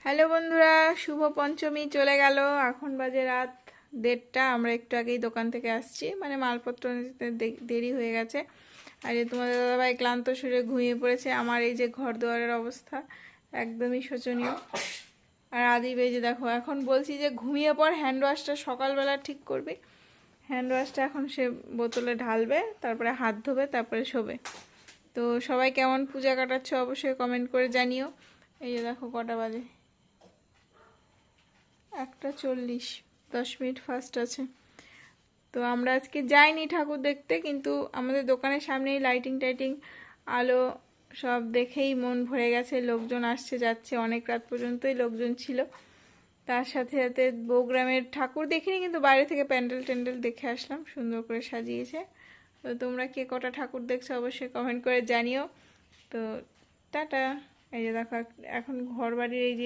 Hello বন্ধুরা, শুভ পঞ্চমী চলে গেল। এখন বাজে রাত 1:30। আমরা একটু আগেই দোকান থেকে আসছি, মানে মালপত্র নিতে দেরি হয়ে গেছে। আর এই তোমাদের দাদাভাই ক্লান্ত শরীরে ঘুমিয়ে পড়েছে। আমার এই যে ঘর দুয়ারের অবস্থা একদমই শোচনীয়। আর আদি বেজে দেখো, এখন বলছি যে ঘুমিয়ে পর, হ্যান্ড ওয়াশটা সকালবেলা ঠিক করবি। হ্যান্ড ওয়াশটা এখন সে বোতলে ঢালবে, তারপরে হাত ধোবে, তারপরে শোবে। তো সবাই কেমন পূজা কাটাচ্ছ অবশ্যই কমেন্ট করে জানিও। এই যে দেখো কটা বাজে, 1:40, 10 মিনিট ফার্স্ট আছে। তো আমরা আজকে যাইনি ঠাকুর দেখতে, কিন্তু আমাদের দোকানের সামনেই লাইটিং টাইটিং, আলো সব দেখেই মন ভরে গেছে। লোকজন আসছে যাচ্ছে, অনেক রাত পর্যন্তই লোকজন ছিল। তার সাথে সাথে বউগ্রামের ঠাকুর দেখিনি, কিন্তু বাইরে থেকে প্যান্ডেল ট্যান্ডেল দেখে আসলাম, সুন্দর করে সাজিয়েছে। তো তোমরা কে কটা ঠাকুর দেখছো অবশ্যই কমেন্ট করে জানিও। তো টাটা। এই যে দেখো, এখন ঘর বাড়ির এই যে